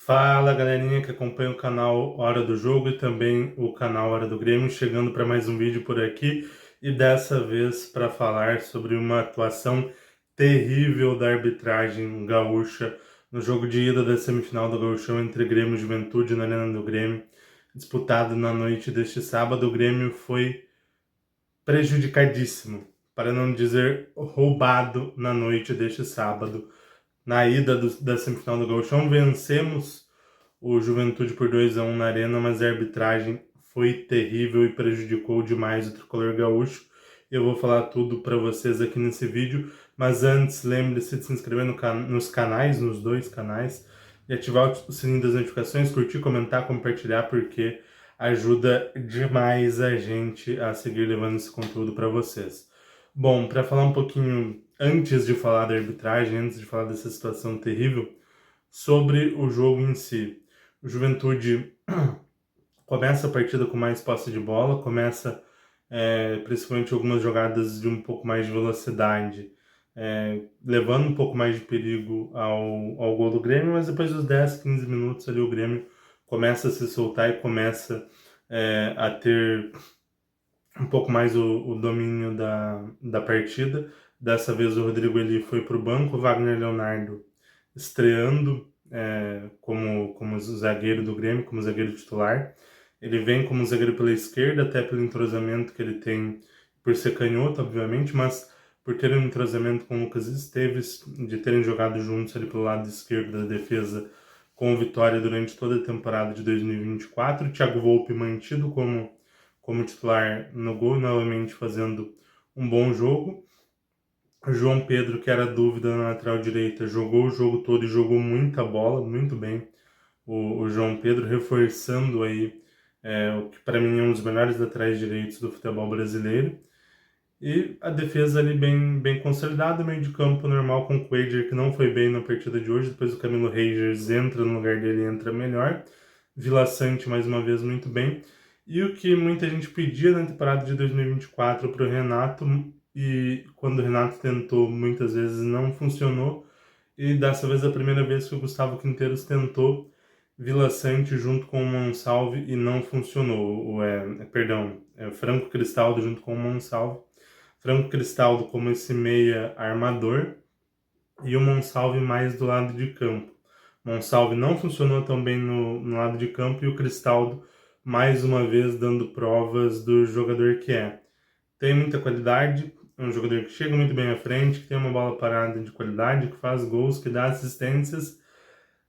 Fala galerinha que acompanha o canal Hora do Jogo e também o canal Hora do Grêmio, chegando para mais um vídeo por aqui e dessa vez para falar sobre uma atuação terrível da arbitragem gaúcha no jogo de ida da semifinal do Gauchão entre Grêmio e Juventude na Arena do Grêmio, disputado na noite deste sábado. O Grêmio foi prejudicadíssimo, para não dizer roubado na noite deste sábado. Na ida da semifinal do Gauchão, vencemos o Juventude por 2-1 na Arena, mas a arbitragem foi terrível e prejudicou demais o tricolor gaúcho. Eu vou falar tudo para vocês aqui nesse vídeo, mas antes lembre-se de se inscrever nos canais, nos dois canais, e ativar o sininho das notificações, curtir, comentar, compartilhar, porque ajuda demais a gente a seguir levando esse conteúdo para vocês. Bom, para falar um pouquinho antes de falar da arbitragem, antes de falar dessa situação terrível, sobre o jogo em si. O Juventude começa a partida com mais posse de bola, começa principalmente algumas jogadas de um pouco mais de velocidade, levando um pouco mais de perigo ao gol do Grêmio, mas depois dos 10, 15 minutos ali o Grêmio começa a se soltar e começa a ter um pouco mais o domínio da partida. Dessa vez o Rodrigo ele foi para o banco, o Wagner Leonardo estreando como zagueiro do Grêmio, como zagueiro titular. Ele vem como zagueiro pela esquerda, até pelo entrosamento que ele tem, por ser canhoto, obviamente, mas por ter um entrosamento com o Lucas Esteves, de terem jogado juntos ali pelo lado esquerdo da defesa com vitória durante toda a temporada de 2024. Thiago Volpe mantido como titular no gol, novamente fazendo um bom jogo. O João Pedro, que era dúvida na lateral direita, jogou o jogo todo e jogou muita bola, muito bem. O João Pedro reforçando aí o que para mim é um dos melhores laterais direitos do futebol brasileiro. E a defesa ali bem consolidada, meio de campo normal com o Cuéllar, que não foi bem na partida de hoje. Depois o Camilo Regis entra no lugar dele, entra melhor. Vila Sante mais uma vez muito bem. E o que muita gente pedia na temporada de 2024 para o Renato, e quando o Renato tentou, muitas vezes não funcionou. E dessa vez a primeira vez que o Gustavo Quinteiros tentou Vila Sante junto com o Monsalve e não funcionou. Franco Cristaldo junto com o Monsalve. Franco Cristaldo como esse meia armador e o Monsalve mais do lado de campo. Monsalve não funcionou tão bem no lado de campo e o Cristaldo mais uma vez dando provas do jogador que é. Tem muita qualidade, é um jogador que chega muito bem à frente, que tem uma bola parada de qualidade, que faz gols, que dá assistências,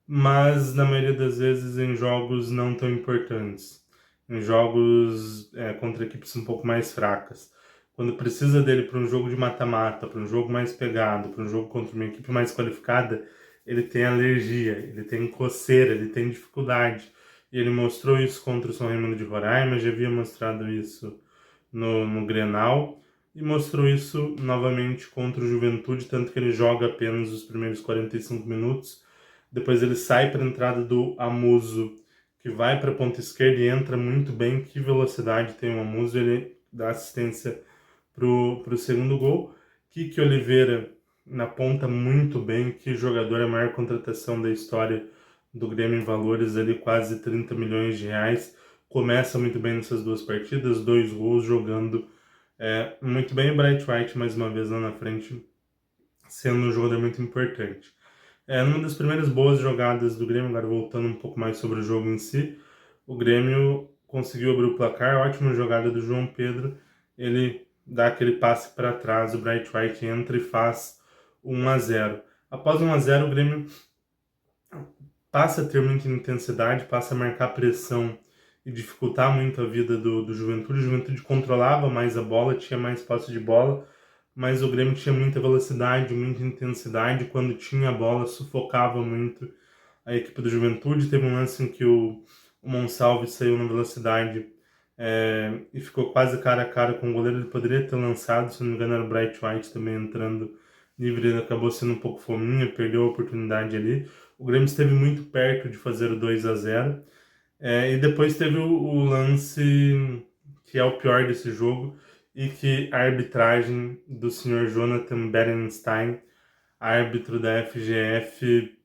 mas na maioria das vezes em jogos não tão importantes, em jogos contra equipes um pouco mais fracas. Quando precisa dele para um jogo de mata-mata, para um jogo mais pegado, para um jogo contra uma equipe mais qualificada, ele tem alergia, ele tem coceira, ele tem dificuldade. E ele mostrou isso contra o São Raimundo de Roraima, já havia mostrado isso no Grenal, e mostrou isso novamente contra o Juventude, tanto que ele joga apenas os primeiros 45 minutos. Depois ele sai para a entrada do Amuso, que vai para a ponta esquerda e entra muito bem. Que velocidade tem o Amuso, ele dá assistência pro segundo gol. Kiki Oliveira na ponta muito bem, que jogador, a maior contratação da história do Grêmio em valores ali, quase 30 milhões de reais. Começa muito bem nessas duas partidas, 2 gols, jogando muito bem. O Bright White mais uma vez lá na frente, sendo um jogador muito importante. Numa das primeiras boas jogadas do Grêmio, agora voltando um pouco mais sobre o jogo em si, o Grêmio conseguiu abrir o placar, ótima jogada do João Pedro, ele dá aquele passe para trás, o Bright White entra e faz 1-0. Após 1-0, o Grêmio passa a ter muita intensidade, passa a marcar pressão e dificultar muito a vida do Juventude. O Juventude controlava mais a bola, tinha mais posse de bola, mas o Grêmio tinha muita velocidade, muita intensidade. Quando tinha a bola, sufocava muito a equipe do Juventude. Teve um lance em que o Monsalve saiu na velocidade e ficou quase cara a cara com o goleiro. Ele poderia ter lançado, se não me engano era o Bright White também entrando livre. Ele acabou sendo um pouco fominha, perdeu a oportunidade ali. O Grêmio esteve muito perto de fazer o 2-0. E depois teve o lance que é o pior desse jogo, e que a arbitragem do senhor Jonathan Berenstein, árbitro da FGF,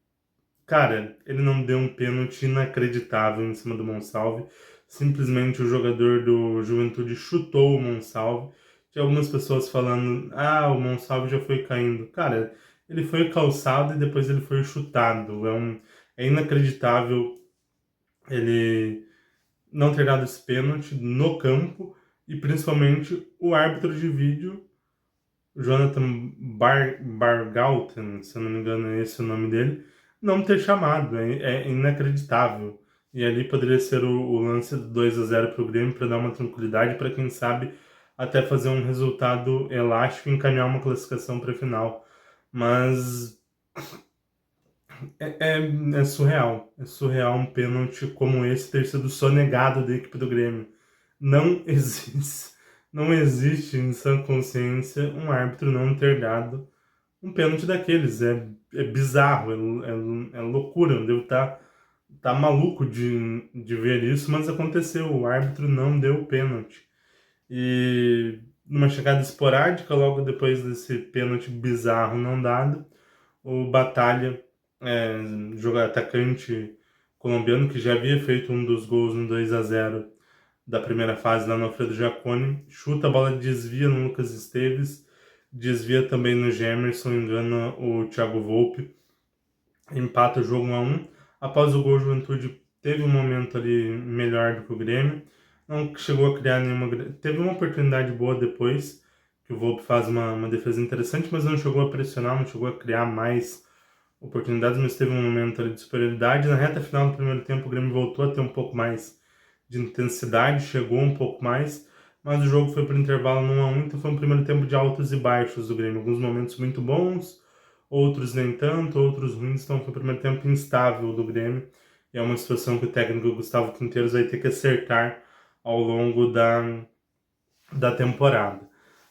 Cara, ele não deu um pênalti inacreditável em cima do Monsalve. Simplesmente o jogador do Juventude chutou o Monsalve. Tinha algumas pessoas falando, o Monsalve já foi caindo. Cara, ele foi calçado e depois ele foi chutado. É inacreditável ele não ter dado esse pênalti no campo e principalmente o árbitro de vídeo, Jonathan Bargalton, se eu não me engano é esse o nome dele, não ter chamado. É inacreditável. E ali poderia ser o lance do 2-0 para o Grêmio para dar uma tranquilidade, para quem sabe até fazer um resultado elástico e encaminhar uma classificação para a final. Mas é surreal. É surreal um pênalti como esse ter sido sonegado da equipe do Grêmio. Não existe, não existe em sã consciência um árbitro não ter dado um pênalti daqueles. É bizarro, é loucura. Eu devo tá maluco de ver isso, mas aconteceu. O árbitro não deu pênalti. E numa chegada esporádica, logo depois desse pênalti bizarro não dado, o Batalha, jogador atacante colombiano que já havia feito um dos gols no 2-0 da primeira fase lá no Alfredo Jaconi, chuta a bola, desvia no Lucas Esteves, desvia também no Gemerson, engana o Thiago Volpe, empata o jogo 1-1. Após o gol, o Juventude teve um momento ali melhor do que o Grêmio, não chegou a criar nenhuma. Teve uma oportunidade boa depois, que o Volpe faz uma defesa interessante, mas não chegou a pressionar, não chegou a criar mais oportunidades, mas teve um momento ali de superioridade. Na reta final do primeiro tempo, o Grêmio voltou a ter um pouco mais de intensidade, chegou um pouco mais, mas o jogo foi para o intervalo no 1-1, então foi um primeiro tempo de altos e baixos do Grêmio. Alguns momentos muito bons, outros nem tanto, outros ruins, então foi um primeiro tempo instável do Grêmio. E é uma situação que o técnico Gustavo Quinteiros vai ter que acertar ao longo da temporada.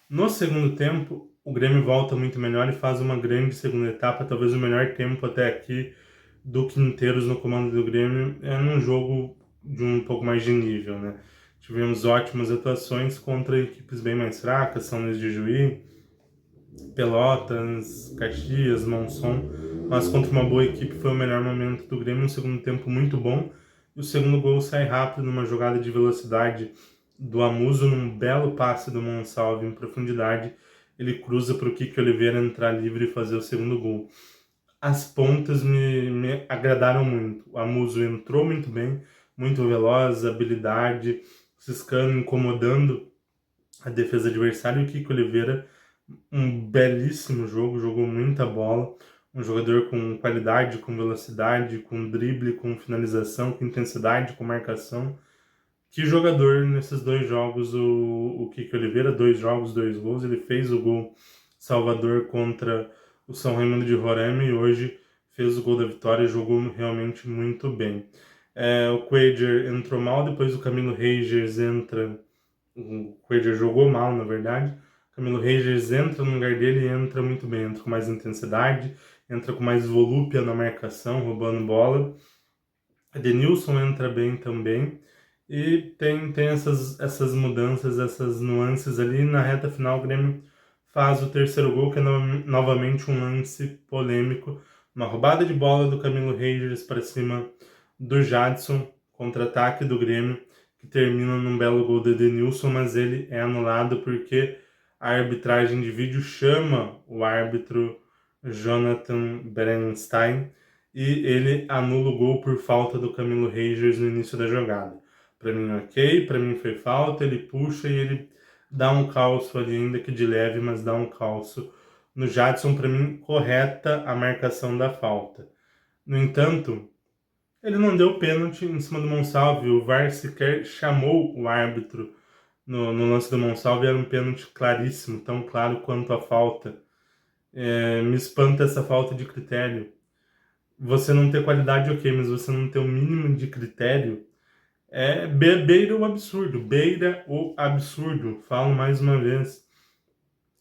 No segundo tempo, o Grêmio volta muito melhor e faz uma grande segunda etapa, talvez o melhor tempo até aqui do Quinteiros no comando do Grêmio, num jogo de um pouco mais de nível, né? Tivemos ótimas atuações contra equipes bem mais fracas, São Luís de Juí, Pelotas, Caxias, Monson, mas contra uma boa equipe foi o melhor momento do Grêmio, um segundo tempo muito bom, e o segundo gol sai rápido numa jogada de velocidade do Amuso, num belo passe do Monsalve em profundidade, ele cruza para o Kiki Oliveira entrar livre e fazer o segundo gol. As pontas me agradaram muito. O Amuso entrou muito bem, muito veloz, habilidade, ciscando, incomodando a defesa adversária. E o Kiko Oliveira, um belíssimo jogo, jogou muita bola. Um jogador com qualidade, com velocidade, com drible, com finalização, com intensidade, com marcação. Que jogador nesses dois jogos, o Kiko Oliveira, 2 jogos, 2 gols. Ele fez o gol Salvador contra o São Raimundo de Roraima e hoje fez o gol da vitória e jogou realmente muito bem. O Quader entrou mal, depois o Camilo Regis entra. O Quader jogou mal, na verdade. O Camilo Regis entra no lugar dele e entra muito bem, entra com mais intensidade, entra com mais volúpia na marcação, roubando bola. Edenilson entra bem também. E tem essas mudanças, essas nuances ali. Na reta final, o Grêmio faz o terceiro gol, que é novamente um lance polêmico. Uma roubada de bola do Camilo Regis para cima do Jadson, contra-ataque do Grêmio, que termina num belo gol do Edenilson, mas ele é anulado porque a arbitragem de vídeo chama o árbitro Jonathan Berenstein e ele anula o gol por falta do Camilo Regis no início da jogada. Para mim, ok, para mim foi falta, ele puxa e ele dá um calço ali, ainda que de leve, mas dá um calço no Jadson. Para mim, correta a marcação da falta. No entanto, ele não deu pênalti em cima do Monsalve, o VAR sequer chamou o árbitro no lance do Monsalve, era um pênalti claríssimo, tão claro quanto a falta. Me espanta essa falta de critério. Você não ter qualidade, ok, mas você não ter o mínimo de critério beira o absurdo, beira o absurdo. Falo mais uma vez,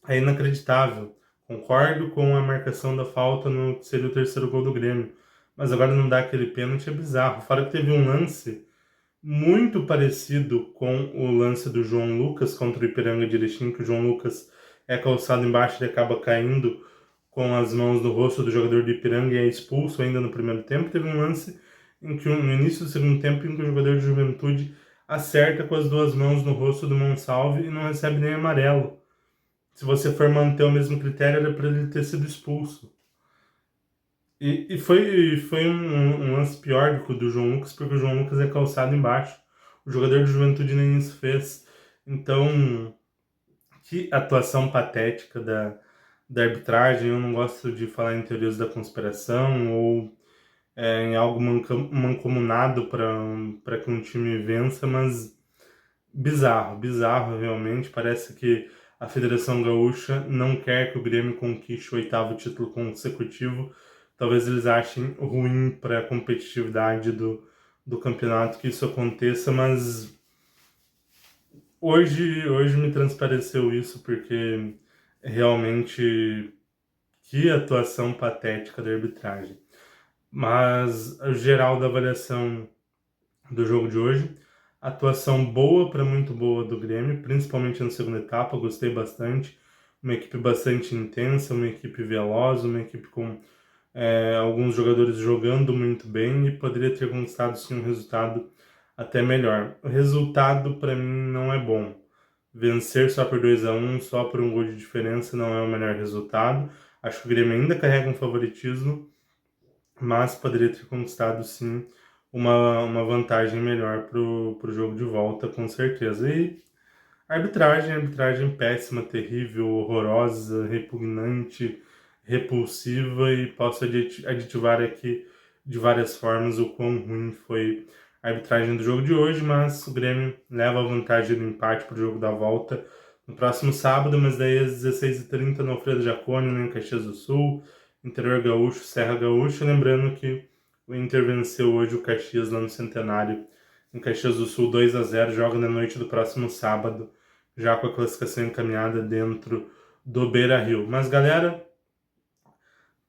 é inacreditável. Concordo com a marcação da falta no que seria o terceiro gol do Grêmio, mas agora não dá aquele pênalti, é bizarro. Fora que teve um lance muito parecido com o lance do João Lucas contra o Ipiranga de Erechim, que o João Lucas é calçado embaixo e acaba caindo com as mãos no rosto do jogador do Ipiranga e é expulso ainda no primeiro tempo. Teve um lance em que, no início do segundo tempo, em que o jogador de Juventude acerta com as duas mãos no rosto do Monsalve e não recebe nem amarelo. Se você for manter o mesmo critério, era para ele ter sido expulso. E foi um lance pior do que o do João Lucas, porque o João Lucas é calçado embaixo. O jogador de Juventude nem isso fez. Então, que atuação patética da arbitragem. Eu não gosto de falar em teorias da conspiração ou em algo mancomunado para que um time vença, mas bizarro realmente. Parece que a Federação Gaúcha não quer que o Grêmio conquiste o 8º título consecutivo. Talvez eles achem ruim para a competitividade do campeonato que isso aconteça, mas hoje me transpareceu isso, porque realmente que atuação patética da arbitragem. Mas o geral da avaliação do jogo de hoje, atuação boa para muito boa do Grêmio, principalmente na segunda etapa, gostei bastante. Uma equipe bastante intensa, uma equipe veloz, uma equipe com alguns jogadores jogando muito bem e poderia ter conquistado sim um resultado até melhor. O resultado para mim não é bom. Vencer só por 2-1, só por um gol de diferença, não é o melhor resultado. Acho que o Grêmio ainda carrega um favoritismo, mas poderia ter conquistado sim uma vantagem melhor pro jogo de volta, com certeza. E arbitragem péssima, terrível, horrorosa, repugnante, repulsiva, e posso aditivar aqui de várias formas o quão ruim foi a arbitragem do jogo de hoje, mas o Grêmio leva a vantagem do empate para o jogo da volta no próximo sábado, mas daí às 16h30 no Alfredo Jaconi, em Caxias do Sul, Interior Gaúcho, Serra Gaúcha. Lembrando que o Inter venceu hoje o Caxias lá no Centenário, em Caxias do Sul, 2-0, joga na noite do próximo sábado, já com a classificação encaminhada dentro do Beira-Rio. Mas galera,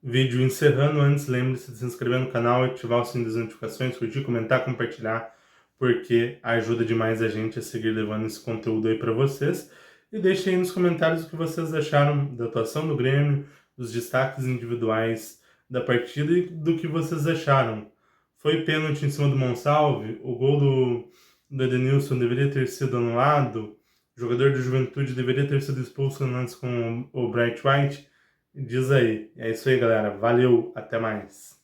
vídeo encerrando. Antes, lembre-se de se inscrever no canal, ativar o sininho das notificações, curtir, comentar, compartilhar, porque ajuda demais a gente a seguir levando esse conteúdo aí para vocês. E deixem aí nos comentários o que vocês acharam da atuação do Grêmio, dos destaques individuais da partida e do que vocês acharam. Foi pênalti em cima do Monsalve? O gol do Edenilson deveria ter sido anulado? O jogador de Juventude deveria ter sido expulso antes com o Bright White? Diz aí. É isso aí, galera. Valeu, até mais.